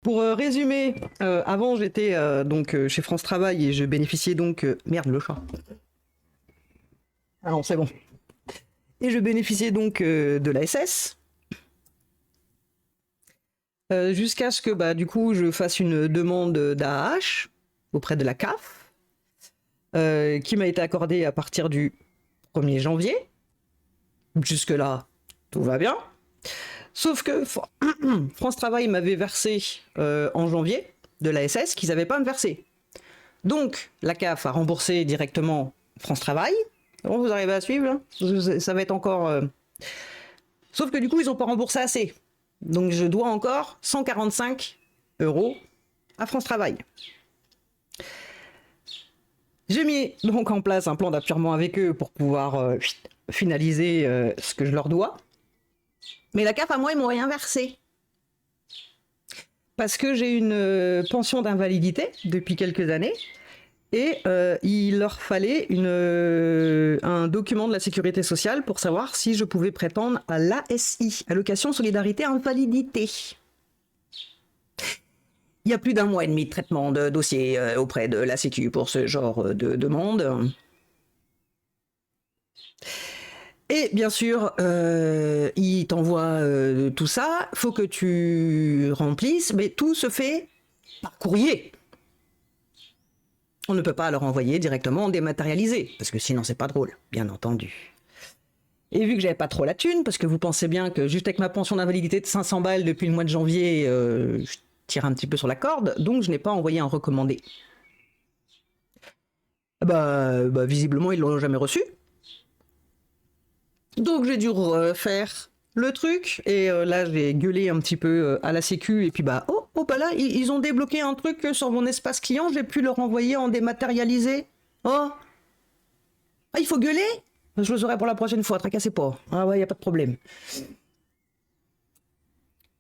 Pour résumer, avant j'étais chez France Travail et je bénéficiais donc merde le chat. Ah non c'est bon. Et je bénéficiais donc de la SS jusqu'à ce que du coup je fasse une demande d'AAH auprès de la CAF qui m'a été accordée à partir du 1er janvier. Jusque là tout va bien. Sauf que France Travail m'avait versé en janvier de la SS qu'ils n'avaient pas à me verser. Donc, la CAF a remboursé directement France Travail. Bon, vous arrivez à suivre là. Ça va être encore... Sauf que du coup, ils n'ont pas remboursé assez. Donc, je dois encore 145 € à France Travail. J'ai mis donc en place un plan d'apurement avec eux pour pouvoir finaliser ce que je leur dois. Mais la CAF, à moi, ils m'ont rien versé. Parce que j'ai une pension d'invalidité depuis quelques années. Et il leur fallait un document de la sécurité sociale pour savoir si je pouvais prétendre à l'ASI, allocation solidarité invalidité. Il y a plus d'un mois et demi de traitement de dossier auprès de la Sécu pour ce genre de demande. Et bien sûr, il t'envoie tout ça, faut que tu remplisses, mais tout se fait par courrier. On ne peut pas leur envoyer directement dématérialisé, parce que sinon c'est pas drôle, bien entendu. Et vu que j'avais pas trop la thune, parce que vous pensez bien que juste avec ma pension d'invalidité de 500 balles depuis le mois de janvier, je tire un petit peu sur la corde, donc je n'ai pas envoyé un recommandé. Visiblement, ils l'ont jamais reçu. Donc j'ai dû refaire le truc, et là j'ai gueulé un petit peu à la sécu, et puis là, ils ont débloqué un truc sur mon espace client, j'ai pu leur envoyer en dématérialisé. Oh, il faut gueuler. Je le saurai pour la prochaine fois, tracassez pas. Ah ouais, y a pas de problème.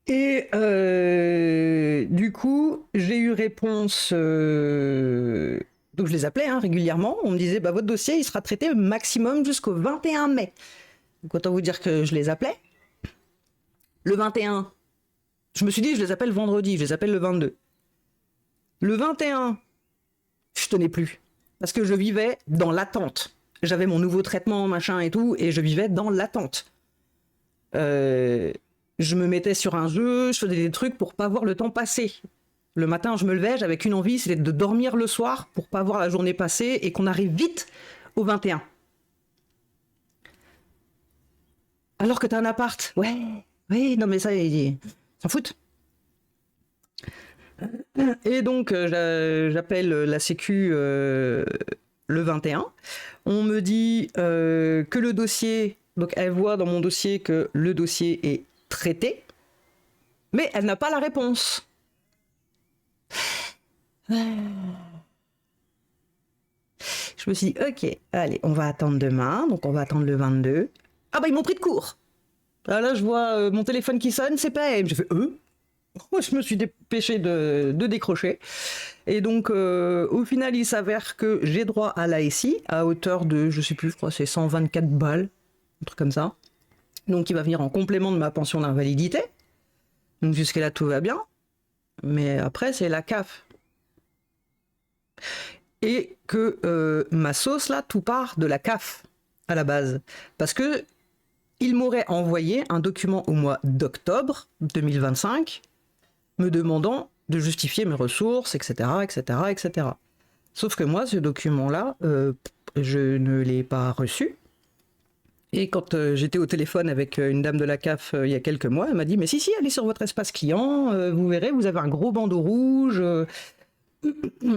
Et du coup, j'ai eu réponse. Donc je les appelais régulièrement. On me disait votre dossier il sera traité maximum jusqu'au 21 mai. Donc autant vous dire que je les appelais. Le 21, je me suis dit je les appelle vendredi, je les appelle le 22. Le 21, je tenais plus. Parce que je vivais dans l'attente. J'avais mon nouveau traitement, machin et tout, et je vivais dans l'attente. Je me mettais sur un jeu, je faisais des trucs pour pas voir le temps passer. Le matin, je me levais, j'avais qu'une envie, c'était de dormir le soir pour pas voir la journée passer et qu'on arrive vite au 21. Alors que t'as un appart, ouais, oui, non mais ça, ils s'en foutent. Et donc, j'appelle la Sécu le 21. On me dit que le dossier, donc elle voit dans mon dossier que le dossier est traité, mais elle n'a pas la réponse. Je me suis dit, ok, allez, on va attendre demain, donc on va attendre le 22. Ah ils m'ont pris de court. Ah, là, je vois mon téléphone qui sonne, c'est pas elle. Je fais, Moi, je me suis dépêché de décrocher. Et donc, au final, il s'avère que j'ai droit à l'ASI à hauteur de, je sais plus, je crois c'est 124 balles, un truc comme ça. Donc, il va venir en complément de ma pension d'invalidité. Donc, jusqu'à là, tout va bien. Mais après, c'est la CAF. Et que ma sauce, là, tout part de la CAF à la base. Parce que il m'aurait envoyé un document au mois d'octobre 2025 me demandant de justifier mes ressources, etc., etc., etc. Sauf que moi, ce document-là, je ne l'ai pas reçu. Et quand j'étais au téléphone avec une dame de la CAF il y a quelques mois, elle m'a dit « Mais si, allez sur votre espace client, vous verrez, vous avez un gros bandeau rouge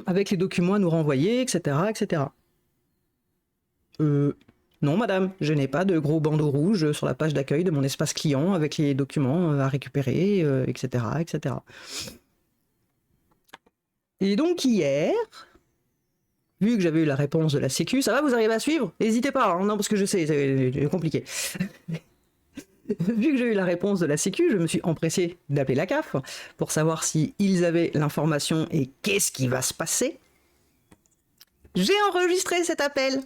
avec les documents à nous renvoyer, etc. etc. » Non, madame, je n'ai pas de gros bandeau rouge sur la page d'accueil de mon espace client avec les documents à récupérer, etc., etc. Et donc hier, vu que j'avais eu la réponse de la Sécu, ça va, vous arrivez à suivre? N'hésitez pas, non, parce que je sais, c'est compliqué. Vu que j'ai eu la réponse de la Sécu, je me suis empressé d'appeler la CAF pour savoir si ils avaient l'information et qu'est-ce qui va se passer. J'ai enregistré cet appel.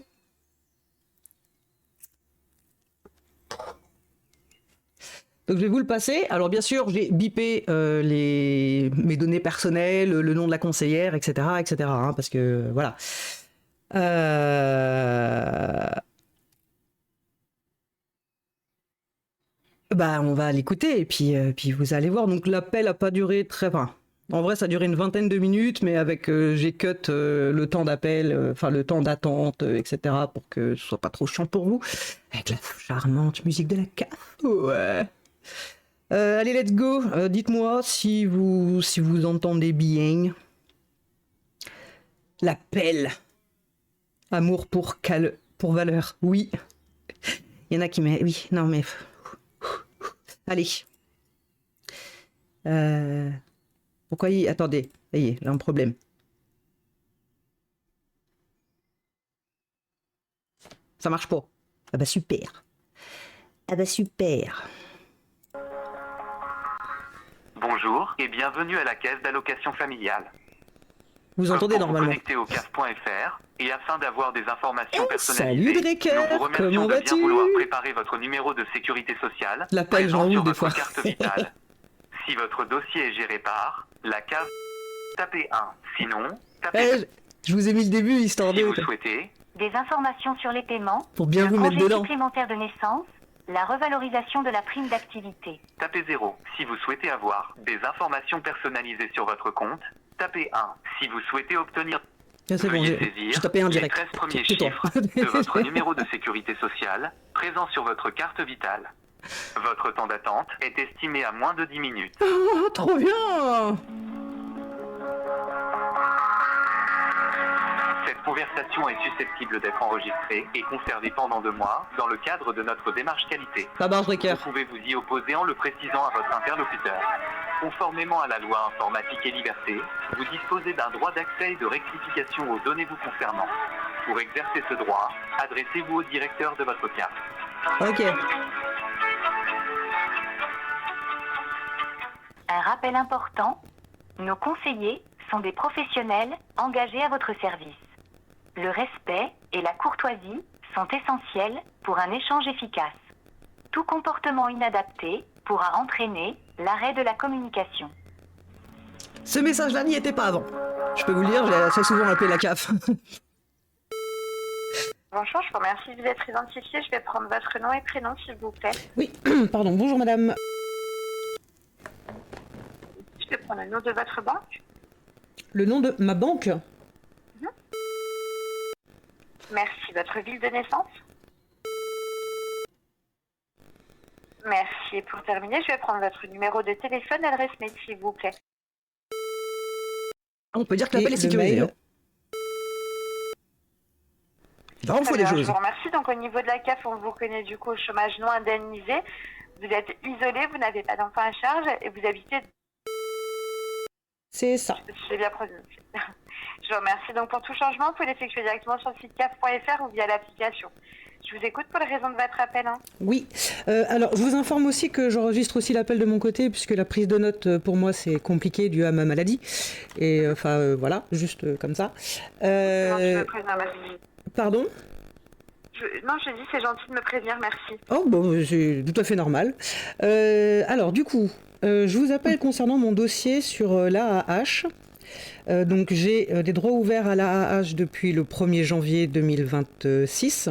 Donc je vais vous le passer. Alors bien sûr, j'ai bipé mes données personnelles, le nom de la conseillère, etc., etc. Hein, parce que voilà. Bah, on va l'écouter et puis vous allez voir. Donc l'appel a pas duré très. Enfin, en vrai, ça a duré une vingtaine de minutes, mais avec j'ai cut le temps d'appel, enfin le temps d'attente, etc. pour que ce soit pas trop chiant pour vous. Avec la charmante musique de la CAF. Ouais. Allez, let's go. Dites-moi si vous entendez bien. L'appel. Amour pour valeur. Oui. Il y en a qui met. Oui, non, mais. Allez. Pourquoi il. Attendez. Ça y est, j'ai un problème. Ça marche pas. Ah bah super. Ah bah super. Bonjour et bienvenue à la caisse d'allocation familiale. Vous entendez Pour normalement. vous connecter au CAF.fr et afin d'avoir des informations Salut personnalisées, Drecker, nous vous remercions comment de bien vas-tu? vouloir préparer votre numéro de sécurité sociale L'appel, j'en présent roule sur des votre fois. carte vitale. Si votre dossier est géré par la CAF, tapez 1. Sinon, tapez 2. Je vous ai mis le début histoire Si de. vous souhaitez Des informations sur les paiements, Pour bien le vous mettre congé dedans. supplémentaire de naissance, la revalorisation de la prime d'activité. tapez 0. Si vous souhaitez avoir des informations personnalisées sur votre compte, tapez 1. Si vous souhaitez obtenir Ah, c'est bon, veuillez j'ai saisir tapé un direct. les 13 premiers Tais-toi. chiffres de votre numéro de sécurité sociale présent sur votre carte vitale. Votre temps d'attente est estimé à moins de 10 minutes. Oh, trop bien. Cette conversation est susceptible d'être enregistrée et conservée pendant 2 mois dans le cadre de notre démarche qualité. Ça marche, Drecker. Vous pouvez vous y opposer en le précisant à votre interlocuteur. Conformément à la loi informatique et liberté, vous disposez d'un droit d'accès et de rectification aux données vous concernant. Pour exercer ce droit, adressez-vous au directeur de votre carte. Ok. Un rappel important, nos conseillers sont des professionnels engagés à votre service. Le respect et la courtoisie sont essentiels pour un échange efficace. Tout comportement inadapté pourra entraîner l'arrêt de la communication. Ce message-là n'y était pas avant. Je peux vous le dire, j'ai assez souvent appelé la CAF. Bonjour, je vous remercie de vous être identifié. Je vais prendre votre nom et prénom, s'il vous plaît. Oui, pardon, bonjour madame. Je vais prendre le nom de votre banque. Le nom de ma banque? Merci. Votre ville de naissance. Merci. Et pour terminer, je vais prendre votre numéro de téléphone, adresse mail, s'il vous plaît. On peut dire que l'appel Et est le sécurisé. mail. Hein. Il faut Très des bien, je choses. vous remercie. Donc, au niveau de la CAF, on vous connaît du coup au chômage non indemnisé. Vous êtes isolé, vous n'avez pas d'enfant à charge et vous habitez. C'est ça. J'ai bien prononcé. Je vous remercie. Donc, pour tout changement, vous pouvez l'effectuer directement sur le site CAF.fr ou via l'application. Je vous écoute pour les raisons de votre appel. Hein. Oui. Alors, je vous informe aussi que j'enregistre aussi l'appel de mon côté, puisque la prise de notes, pour moi, c'est compliqué dû à ma maladie. Et enfin, voilà, juste comme ça. Non, je me préviens, merci. Pardon? Non, je dis c'est gentil de me prévenir, merci. Oh, bon, c'est tout à fait normal. Alors, du coup, je vous appelle concernant mon dossier sur l'AAH. Donc, j'ai des droits ouverts à l'AAH depuis le 1er janvier 2026.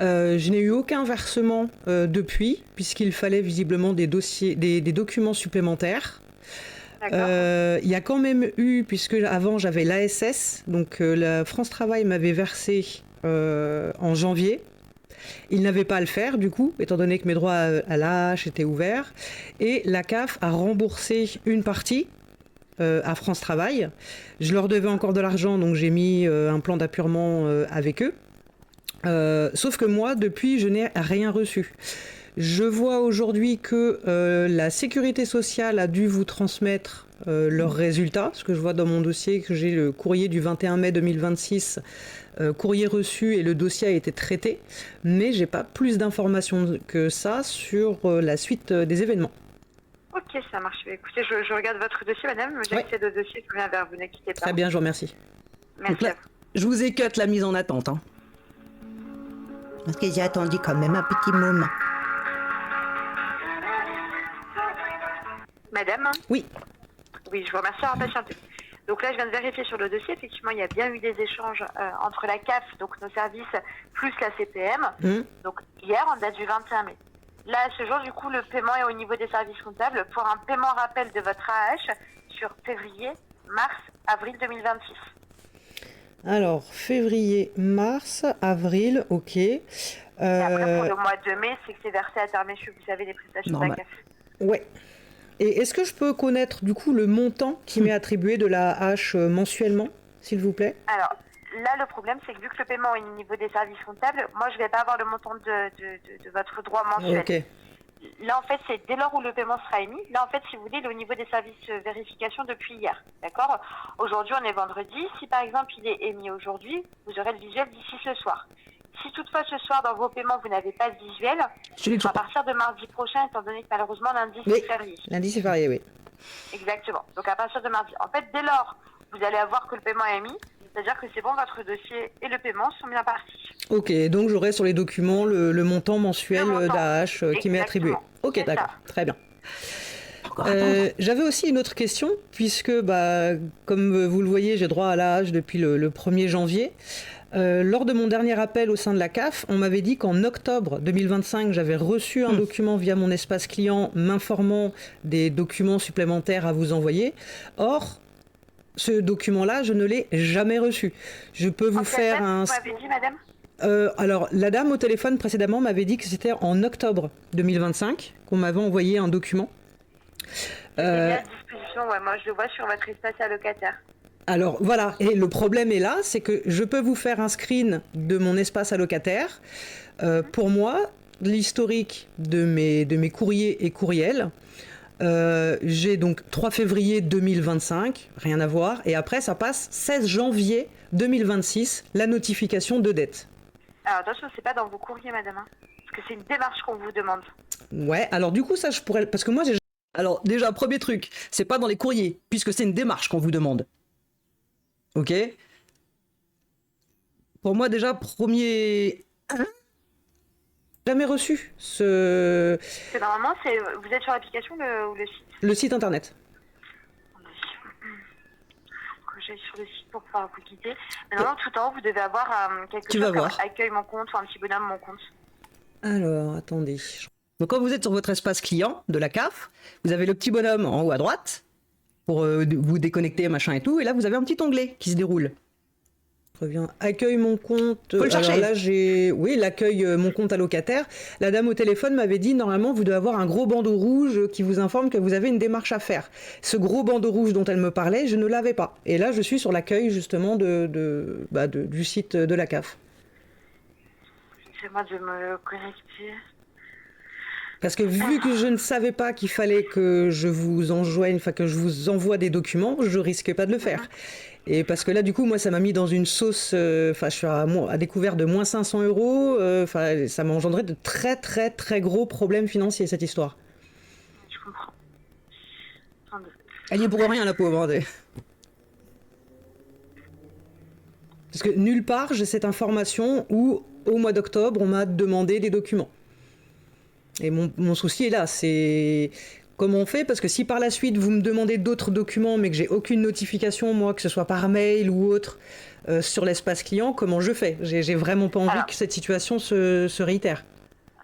Je n'ai eu aucun versement depuis, puisqu'il fallait visiblement des documents supplémentaires. Il y a quand même eu, puisque avant j'avais l'ASS, donc la France Travail m'avait versé en janvier. Il n'avait pas à le faire du coup, étant donné que mes droits à l'AH étaient ouverts. Et la CAF a remboursé une partie à France Travail. Je leur devais encore de l'argent, donc j'ai mis un plan d'appurement avec eux. Sauf que moi, depuis, je n'ai rien reçu. Je vois aujourd'hui que la sécurité sociale a dû vous transmettre leurs résultats, ce que je vois dans mon dossier, que j'ai le courrier du 21 mai 2026, courrier reçu et le dossier a été traité, mais j'ai pas plus d'informations que ça sur la suite des événements. Ok, ça marche. Écoutez, je regarde votre dossier, madame. J'ai accès au dossier, je reviens vers vous, ne quittez pas. Très bien, je vous remercie. Merci Donc là, à vous. je vous ai cut la mise en attente. Hein. Parce que j'ai attendu quand même un petit moment. Madame? Oui. Oui, je vous remercie d'avoir patienté. Donc là, je viens de vérifier sur le dossier. Effectivement, il y a bien eu des échanges entre la CAF, donc nos services, plus la CPM. Donc hier, en date du 21 mai. Là, à ce jour, du coup, le paiement est au niveau des services comptables pour un paiement rappel de votre AH sur février, mars, avril 2026. Alors, février, mars, avril, ok. Et après, pour le mois de mai, c'est que c'est versé à terme échu. Vous savez, les prestations de la Normal. CAF. Ouais. Et est-ce que je peux connaître du coup le montant qui m'est attribué de la hache mensuellement, s'il vous plaît? Alors, là, le problème, c'est que vu que le paiement est au niveau des services comptables, moi, je ne vais pas avoir le montant de votre droit mensuel. Ok. Là, en fait, c'est dès lors où le paiement sera émis. Là, en fait, si vous voulez, il est au niveau des services vérification depuis hier. D'accord? Aujourd'hui, on est vendredi. Si, par exemple, il est émis aujourd'hui, vous aurez le visuel d'ici ce soir. Si toutefois, ce soir, dans vos paiements, vous n'avez pas de visuel, Je l'ai à toujours pas. partir de mardi prochain, étant donné que malheureusement, lundi, Oui. c'est férié. Lundi, c'est férié, oui. Exactement. Donc, à partir de mardi. En fait, dès lors, vous allez avoir que le paiement est émis. C'est-à-dire que c'est bon, votre dossier et le paiement sont bien partis. Ok, donc j'aurai sur les documents le montant mensuel Le montant. d'AH qui m'est attribué. Exactement. Ok, C'est d'accord, ça. très bien. Encore attendre. J'avais aussi une autre question, puisque, comme vous le voyez, j'ai droit à l'AH depuis le 1er janvier. Lors de mon dernier appel au sein de la CAF, on m'avait dit qu'en octobre 2025, j'avais reçu un document via mon espace client m'informant des documents supplémentaires à vous envoyer. Or, ce document-là, je ne l'ai jamais reçu. Je peux vous En quelle faire date un... Vous m'avez dit, madame? Alors, la dame au téléphone précédemment m'avait dit que c'était en octobre 2025 qu'on m'avait envoyé un document. C'est bien à disposition, ouais, moi je le vois sur votre espace allocataire. Alors voilà, et le problème est là, c'est que je peux vous faire un screen de mon espace allocataire. Pour moi, l'historique de mes courriers et courriels, j'ai donc 3 février 2025, rien à voir, et après ça passe 16 janvier 2026, la notification de dette. Alors attention, c'est pas dans vos courriers, madame, hein, parce que c'est une démarche qu'on vous demande. Ouais, alors du coup ça je pourrais... Parce que moi j'ai... Alors, déjà, premier truc, c'est pas dans les courriers, puisque c'est une démarche qu'on vous demande. Ok? Pour moi, déjà, premier. jamais reçu ce... C'est normalement, vous êtes sur l'application ou le site? le site internet. Que j'aille sur le site pour pouvoir vous guider. Mais normalement, tout en haut, vous devez avoir quelque Tu chose vas comme voir. accueil mon compte ou un petit bonhomme mon compte. Alors, attendez. Donc, quand vous êtes sur votre espace client de la CAF, vous avez le petit bonhomme en haut à droite pour vous déconnecter, machin et tout. Et là, vous avez un petit onglet qui se déroule. Je reviens. Accueille mon compte. Faut le chercher. Alors là, j'ai... Oui, l'accueil mon compte allocataire. La dame au téléphone m'avait dit, normalement, vous devez avoir un gros bandeau rouge qui vous informe que vous avez une démarche à faire. Ce gros bandeau rouge dont elle me parlait, je ne l'avais pas. Et là, je suis sur l'accueil, justement, du site de la CAF. C'est moi de me connecter. Parce que vu que je ne savais pas qu'il fallait que je vous enjoigne, enfin que je vous envoie des documents, je risquais pas de le faire. Et parce que là, du coup, moi, ça m'a mis dans une sauce. Enfin, je suis à découvert de moins 500 euros. Enfin, ça m'a engendré de très, très, très gros problèmes financiers, cette histoire. Je comprends. Attendez. Elle y est pour rien, la pauvre. Hein. Parce que nulle part, j'ai cette information où, au mois d'octobre, on m'a demandé des documents. Et mon souci est là, c'est comment on fait, parce que si par la suite vous me demandez d'autres documents mais que j'ai aucune notification, moi, que ce soit par mail ou autre, sur l'espace client, comment je fais? J'ai vraiment pas envie Alors. que cette situation se réitère.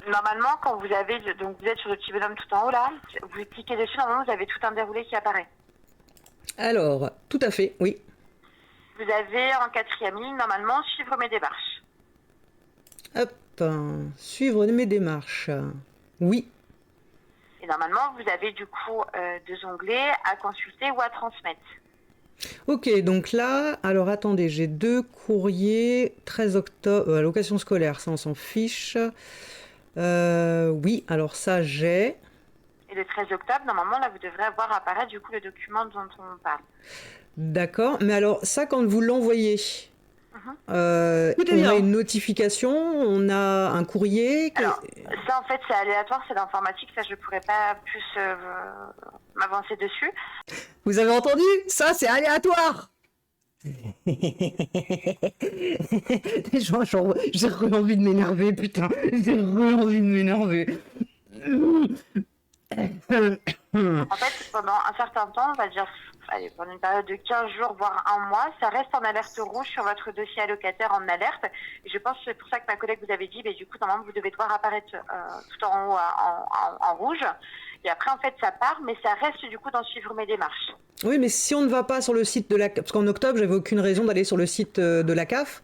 Normalement, quand vous avez, donc vous êtes sur le petit bonhomme tout en haut là, vous cliquez dessus, normalement vous avez tout un déroulé qui apparaît. Alors, tout à fait, oui. Vous avez en quatrième ligne, normalement, suivre mes démarches. Hop, suivre mes démarches. Oui, Et normalement, vous avez du coup deux onglets à consulter ou à transmettre. ok, donc là, alors attendez, j'ai 2 courriers, 13 octobre, allocation scolaire, ça on s'en fiche. Oui, alors ça j'ai. Et le 13 octobre, normalement, là, vous devrez avoir apparaître du coup le document dont on parle. D'accord, mais alors ça quand vous l'envoyez, Tout est on bien. a une notification, on a un courrier. Alors, ça en fait, c'est aléatoire, c'est l'informatique, ça je pourrais pas plus m'avancer dessus. Vous avez entendu? Ça, c'est aléatoire. J'ai envie de m'énerver, putain. J'ai envie de m'énerver. En fait, pendant un certain temps, on va dire pendant une période de 15 jours, voire un mois, ça reste en alerte rouge sur votre dossier allocataire en alerte. Et je pense que c'est pour ça que ma collègue vous avait dit, du coup, normalement, vous devez devoir apparaître tout en haut en rouge. Et après, en fait, ça part, mais ça reste du coup d'en suivre mes démarches. Oui, mais si on ne va pas sur le site de la CAF, parce qu'en octobre, j'avais aucune raison d'aller sur le site de la CAF.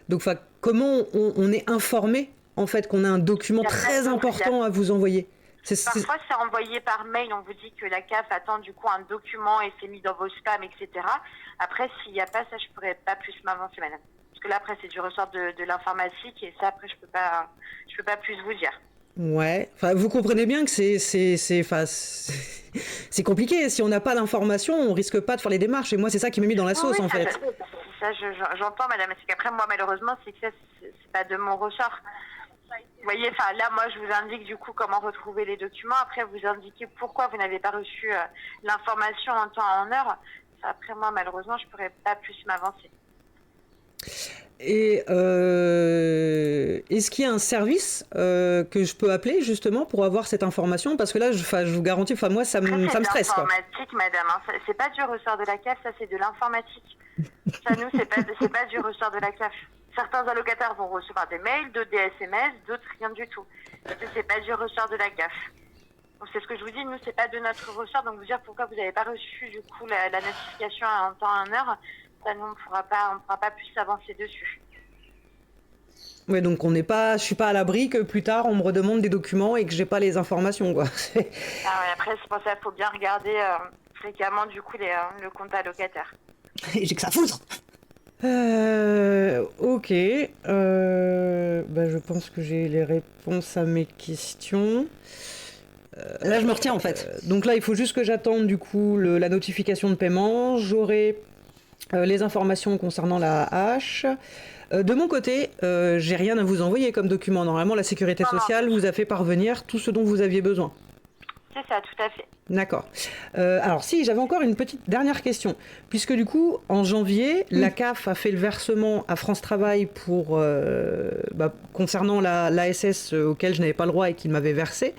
Donc, comment on est informé, en fait, qu'on a un document très important à vous envoyer? Parfois, c'est envoyé par mail. On vous dit que la CAF attend du coup un document et c'est mis dans vos spams, etc. Après, s'il n'y a pas ça, je pourrais pas plus m'avancer, madame. Parce que là, après, c'est du ressort de l'informatique et ça, après, je peux pas plus vous dire. Ouais. Enfin, vous comprenez bien que c'est compliqué. Si on n'a pas l'information, on risque pas de faire les démarches. Et moi, c'est ça qui m'a mis dans la sauce, en fait. Ça, j'entends, madame. C'est qu'après, moi, malheureusement, c'est que ça, c'est pas de mon ressort. Vous voyez, là, moi, je vous indique du coup comment retrouver les documents. Après, vous indiquez pourquoi vous n'avez pas reçu l'information en temps et en heure. Après, moi, malheureusement, je pourrais pas plus m'avancer. Et est-ce qu'il y a un service que je peux appeler justement pour avoir cette information? Parce que là, je vous garantis, moi, ça me stresse. C'est l'informatique, madame. Hein. C'est pas du ressort de la CAF, ça, c'est de l'informatique. Ça, nous, c'est pas du ressort de la CAF. Certains allocataires vont recevoir des mails, d'autres des SMS, d'autres rien du tout. C'est pas du ressort de la CAF. Donc c'est ce que je vous dis, nous c'est pas de notre ressort, donc vous dire pourquoi vous n'avez pas reçu du coup la notification en temps et en heure, ça nous on pourra pas plus avancer dessus. Ouais, donc je suis pas à l'abri que plus tard on me redemande des documents et que j'ai pas les informations, quoi. Après c'est pour ça qu'il faut bien regarder fréquemment du coup le compte allocataire. J'ai que ça à foutre. Ok. Je pense que j'ai les réponses à mes questions. Là, je me retiens en fait. Donc là, il faut juste que j'attende du coup la notification de paiement. J'aurai les informations concernant la hache. De mon côté, j'ai rien à vous envoyer comme document. Normalement, la sécurité sociale vous a fait parvenir tout ce dont vous aviez besoin. C'est ça, tout à fait. D'accord. Alors si, j'avais encore une petite dernière question. Puisque du coup, en janvier, la CAF a fait le versement à France Travail concernant l'ASS auquel je n'avais pas le droit et qu'il m'avait versé.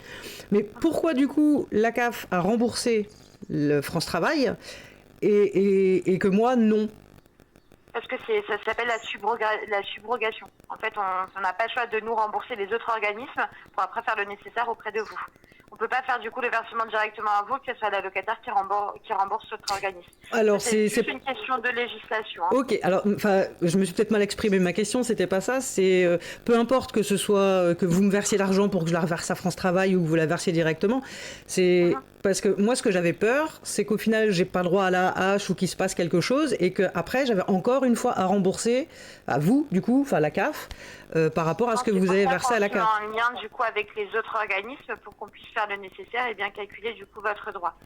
Mais pourquoi du coup la CAF a remboursé le France Travail et que moi, non? Parce que ça s'appelle la subrogation. En fait, on n'a pas le choix de nous rembourser les autres organismes pour après faire le nécessaire auprès de vous. On ne peut pas faire du coup le versement directement à vous, que ce soit l'allocataire qui rembourse votre organisme. Alors c'est juste une question de législation. Hein. Ok, alors je me suis peut-être mal exprimé. Ma question c'était pas ça. C'est peu importe que ce soit que vous me versiez l'argent pour que je la reverse à France Travail ou que vous la versiez directement. C'est parce que moi ce que j'avais peur, c'est qu'au final j'ai pas le droit à la hache ou qu'il se passe quelque chose et que après j'avais encore une fois à rembourser à vous du coup, enfin la CAF. Par rapport à ce que vous avez versé à la CAF. En lien du coup avec les autres organismes pour qu'on puisse faire le nécessaire et bien calculer du coup votre droit.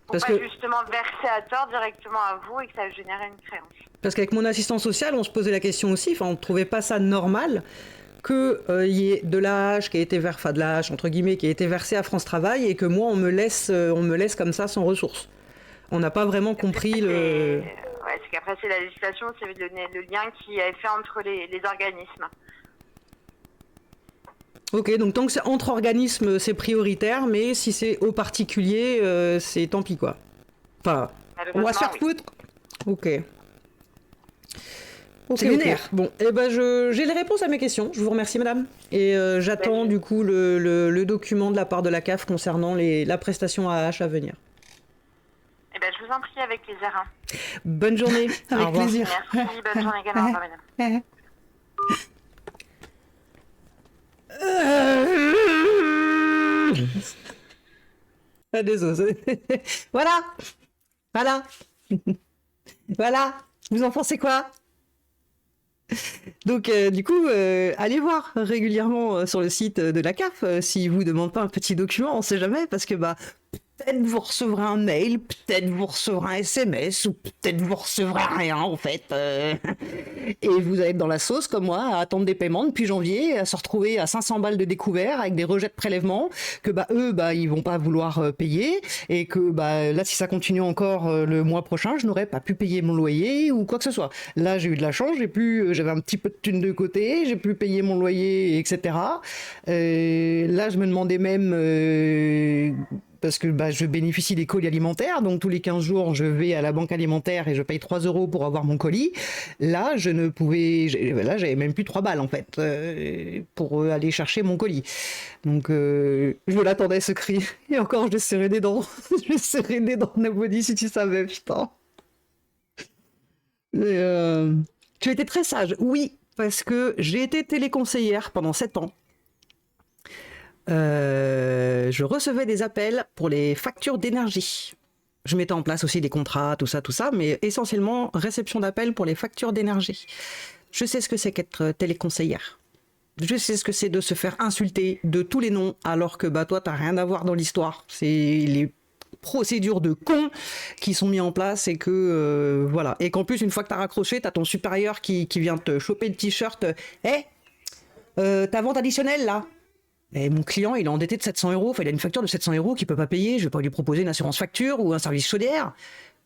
Pour pas justement verser à tort directement à vous et que ça génère une créance. Parce qu'avec mon assistant social, on se posait la question aussi, on ne trouvait pas ça normal qu'il y ait de la hache qui a été de la hache entre guillemets qui a été versée à France Travail et que moi on me laisse comme ça sans ressources. On n'a pas vraiment compris le. Ouais, c'est qu'après c'est la législation, c'est le lien qui est fait entre les organismes. Ok, donc tant que c'est entre organismes, c'est prioritaire, mais si c'est au particulier, c'est tant pis quoi. Enfin, on va se faire foutre. Ok. C'est lunaire. Bon, j'ai les réponses à mes questions. Je vous remercie, madame. Et j'attends du coup le document de la part de la CAF concernant la prestation AAH à venir. Je vous en prie, avec plaisir. Bonne journée. Avec plaisir. Merci, bonne journée également. Au revoir, madame. Ah, désolé. Voilà. Voilà. Vous en pensez quoi? Donc du coup, allez voir régulièrement sur le site de la CAF s'ils vous demandent pas un petit document, on sait jamais, parce que peut-être vous recevrez un mail, peut-être vous recevrez un SMS, ou peut-être vous recevrez rien en fait. Et vous allez être dans la sauce comme moi, à attendre des paiements depuis janvier, à se retrouver à 500 balles de découvert avec des rejets de prélèvements, que eux ils vont pas vouloir payer, et que là si ça continue encore le mois prochain, je n'aurais pas pu payer mon loyer ou quoi que ce soit. Là j'ai eu de la chance, j'avais un petit peu de thunes de côté, j'ai pu payer mon loyer, etc. Là je me demandais même parce que bah, je bénéficie des colis alimentaires, donc tous les 15 jours, je vais à la banque alimentaire et je paye 3 € pour avoir mon colis. Là, j'avais même plus 3 balles en fait, pour aller chercher mon colis. Donc, je l'attendais ce cri. Et encore, je serrais des dents. Je serrais des dents, Nobody, si tu savais, putain. Tu as été très sage, oui, parce que j'ai été téléconseillère pendant 7 ans. Je recevais des appels pour les factures d'énergie. Je mettais en place aussi des contrats, tout ça, mais essentiellement réception d'appels pour les factures d'énergie. Je sais ce que c'est qu'être téléconseillère. Je sais ce que c'est de se faire insulter de tous les noms, alors que bah toi, t'as rien à voir dans l'histoire. C'est les procédures de cons qui sont mis en place et que voilà. Et qu'en plus, une fois que t'as raccroché, t'as ton supérieur qui vient te choper le t-shirt. Ta vente additionnelle là. Et mon client, il est endetté de 700 €. Enfin, il a une facture de 700 € qu'il peut pas payer. Je vais pas lui proposer une assurance facture ou un service chaudière.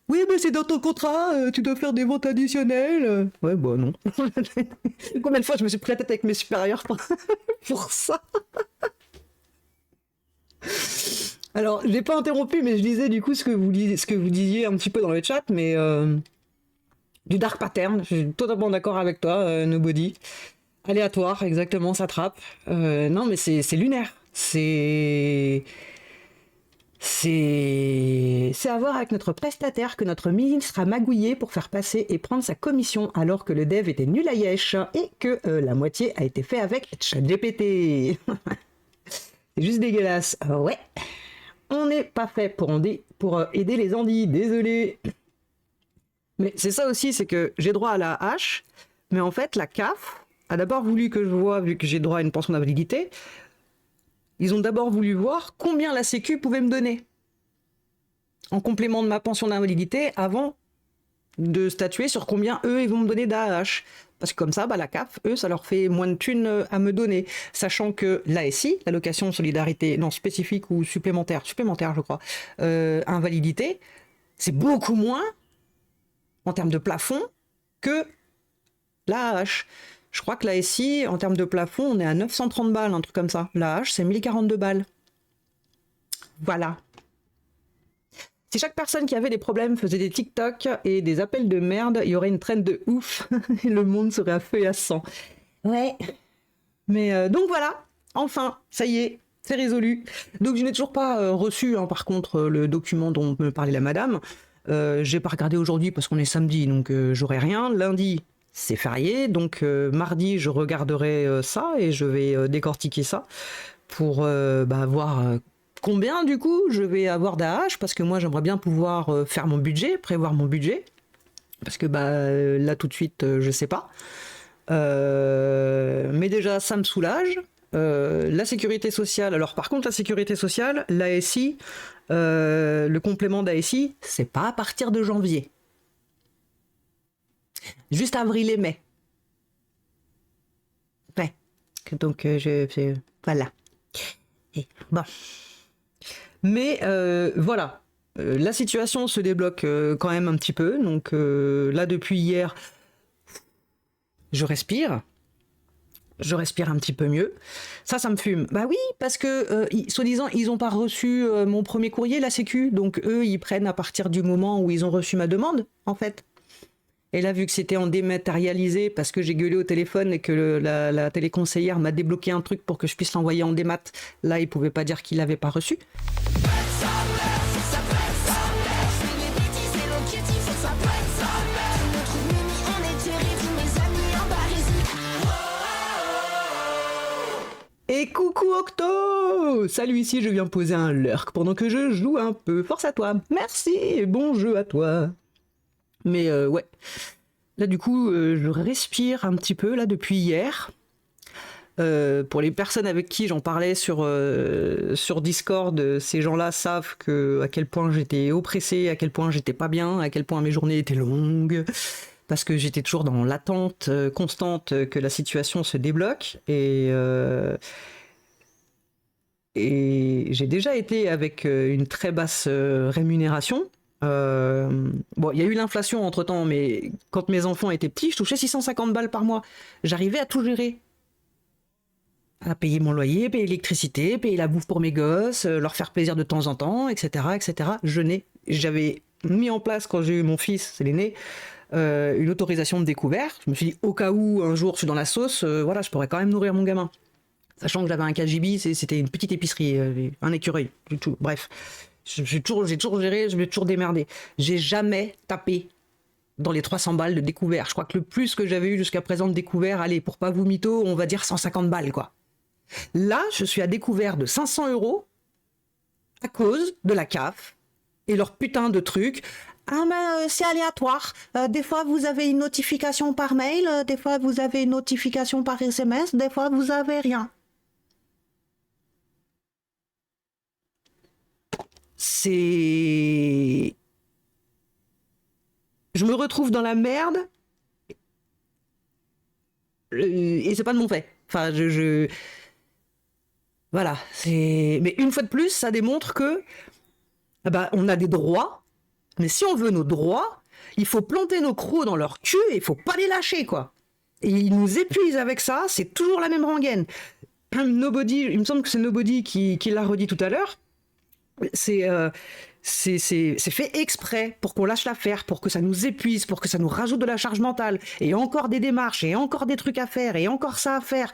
Oui, mais c'est dans ton contrat, tu dois faire des ventes additionnelles. Ouais, bah non. Combien de fois je me suis pris la tête avec mes supérieurs pour ça. Alors, j'ai pas interrompu, mais je lisais du coup ce que vous disiez un petit peu dans le chat, mais du dark pattern, je suis totalement d'accord avec toi, Nobody. Aléatoire, exactement, ça trappe. Non, mais c'est lunaire. C'est à voir avec notre prestataire que notre ministre a magouillé pour faire passer et prendre sa commission alors que le dev était nul à yesh et que la moitié a été fait avec ChatGPT. C'est juste dégueulasse. Ouais, on n'est pas fait pour aider les Andis, désolé. Mais c'est ça aussi, c'est que j'ai droit à la hache, mais en fait la CAF a d'abord voulu que je vois, vu que j'ai droit à une pension d'invalidité, ils ont d'abord voulu voir combien la Sécu pouvait me donner en complément de ma pension d'invalidité avant de statuer sur combien eux ils vont me donner d'AAH. Parce que comme ça, bah, la CAF, eux, ça leur fait moins de thunes à me donner. Sachant que l'ASI, l'allocation de solidarité, non, spécifique ou supplémentaire je crois, invalidité, c'est beaucoup moins en termes de plafond que l'AAH. Je crois que l'ASI, en termes de plafond, on est à 930 balles, un truc comme ça. L'AAH, c'est 1042 balles. Voilà. Si chaque personne qui avait des problèmes faisait des TikTok et des appels de merde, il y aurait une traîne de ouf et le monde serait à feu et à sang. Ouais. Mais donc voilà, enfin, ça y est, c'est résolu. Donc je n'ai toujours pas reçu, hein, par contre, le document dont me parlait la madame. J'ai pas regardé aujourd'hui parce qu'on est samedi, donc j'aurai rien. Lundi, c'est férié, donc mardi, je regarderai ça et je vais décortiquer ça pour voir combien du coup je vais avoir d'AH, parce que moi j'aimerais bien pouvoir faire mon budget, prévoir mon budget, parce que là tout de suite je sais pas. Mais déjà ça me soulage. La sécurité sociale, alors par contre la sécurité sociale, l'ASI, le complément d'ASI, c'est pas à partir de janvier. Juste avril et mai. Ouais. Donc voilà. Et bon. Mais voilà. La situation se débloque quand même un petit peu. Donc là depuis hier, je respire. Je respire un petit peu mieux. Ça me fume. Bah oui, parce que, soi-disant, ils n'ont pas reçu mon premier courrier, la Sécu. Donc, eux, ils prennent à partir du moment où ils ont reçu ma demande, en fait. Et là, vu que c'était en dématérialisé, parce que j'ai gueulé au téléphone et que la téléconseillère m'a débloqué un truc pour que je puisse l'envoyer en démat, là, ils ne pouvaient pas dire qu'ils ne l'avaient pas reçu. Et coucou Octo! Salut, ici je viens poser un lurk pendant que je joue un peu. Force à toi. Merci et bon jeu à toi. Mais ouais. Là du coup, je respire un petit peu là depuis hier. Pour les personnes avec qui j'en parlais sur Discord, ces gens-là savent à quel point j'étais oppressée, à quel point j'étais pas bien, à quel point mes journées étaient longues. Parce que j'étais toujours dans l'attente constante que la situation se débloque. Et j'ai déjà été avec une très basse rémunération. Bon, il y a eu l'inflation entre-temps, mais quand mes enfants étaient petits, je touchais 650 balles par mois. J'arrivais à tout gérer. à payer mon loyer, payer l'électricité, payer la bouffe pour mes gosses, leur faire plaisir de temps en temps, etc., etc. J'avais mis en place quand j'ai eu mon fils, c'est l'aîné, une autorisation de découvert. Je me suis dit, au cas où un jour je suis dans la sauce, voilà, je pourrais quand même nourrir mon gamin. Sachant que j'avais un KGB, c'était une petite épicerie, un écureuil, du tout. Bref, j'ai toujours géré, je me suis toujours démerdé. J'ai jamais tapé dans les 300 balles de découvert. Je crois que le plus que j'avais eu jusqu'à présent de découvert, allez, pour pas vous mytho, on va dire 150 balles, quoi. Là, je suis à découvert de 500 € à cause de la CAF et leur putain de truc. Ah mais c'est aléatoire. Des fois vous avez une notification par mail, des fois vous avez une notification par SMS, des fois vous avez rien. Je me retrouve dans la merde et c'est pas de mon fait. Enfin, voilà. Mais une fois de plus, ça démontre que on a des droits, mais si on veut nos droits, il faut planter nos crocs dans leur cul et il faut pas les lâcher, quoi. Et ils nous épuisent avec ça, c'est toujours la même rengaine. Nobody, il me semble que c'est Nobody qui l'a redit tout à l'heure. C'est fait exprès pour qu'on lâche l'affaire, pour que ça nous épuise, pour que ça nous rajoute de la charge mentale, et encore des démarches, et encore des trucs à faire, et encore ça à faire.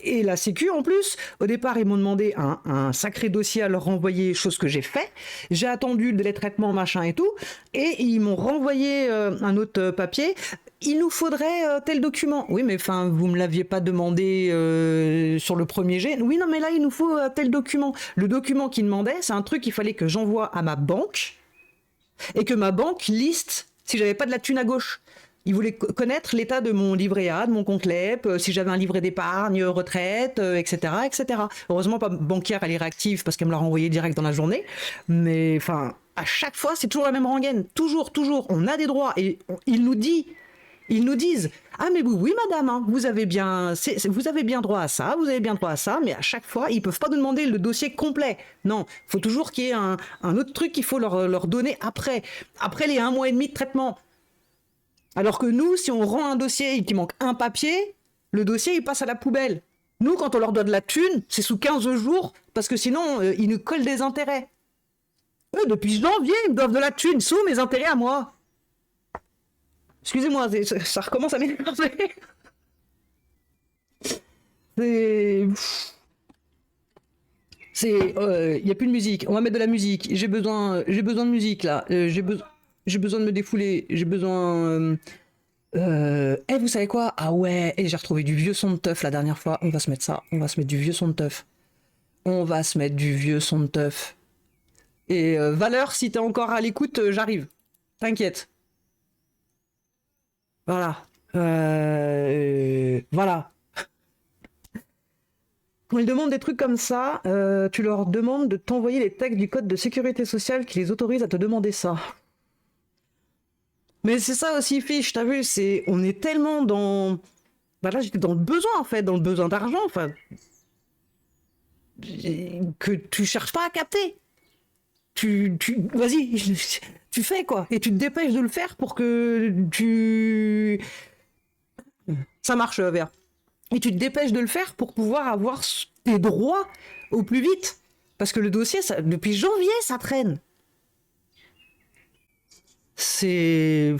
Et la Sécu, en plus, au départ, ils m'ont demandé un sacré dossier à leur renvoyer, chose que j'ai fait. J'ai attendu le délai de traitement, machin et tout, et ils m'ont renvoyé un autre papier. Il nous faudrait tel document. Oui, mais enfin, vous me l'aviez pas demandé sur le premier jet. Oui, non, mais là, il nous faut tel document. Le document qu'ils demandaient, c'est un truc qu'il fallait que j'envoie à ma banque, et que ma banque liste si j'avais pas de la thune à gauche. Ils voulaient connaître l'état de mon livret A, de mon compte LEP, si j'avais un livret d'épargne, retraite, etc., etc. Heureusement, pas banquière, elle est réactive parce qu'elle me l'a renvoyé direct dans la journée. Mais enfin, à chaque fois, c'est toujours la même rengaine. Toujours. On a des droits. Et ils nous disent, ah mais oui madame, hein, vous avez bien droit à ça, mais à chaque fois, ils peuvent pas nous demander le dossier complet. Non, il faut toujours qu'il y ait un autre truc qu'il faut leur donner après les 1 mois et demi de traitement. Alors que nous, si on rend un dossier et qu'il manque un papier, le dossier, il passe à la poubelle. Nous, quand on leur donne de la thune, c'est sous 15 jours, parce que sinon, ils nous collent des intérêts. Eux, depuis janvier, ils me doivent de la thune, sous mes intérêts à moi. Excusez-moi, ça recommence à m'énerver. Il n'y a plus de musique. On va mettre de la musique. J'ai besoin de musique, là. J'ai besoin de me défouler, j'ai besoin... vous savez quoi? Ah ouais, j'ai retrouvé du vieux son de teuf la dernière fois. On va se mettre du vieux son de teuf. Et Valeur, si t'es encore à l'écoute, j'arrive. T'inquiète. Voilà. Voilà. Quand ils demandent des trucs comme ça, tu leur demandes de t'envoyer les textes du code de sécurité sociale qui les autorise à te demander ça. Mais c'est ça aussi, fiche, t'as vu, on est tellement dans... Bah là, j'étais dans le besoin, en fait, dans le besoin d'argent, enfin... Que tu cherches pas à capter. Vas-y, tu fais, quoi. Et tu te dépêches de le faire pour que ça marche, Vert. Et tu te dépêches de le faire pour pouvoir avoir tes droits au plus vite. Parce que le dossier, depuis janvier, ça traîne. C'est...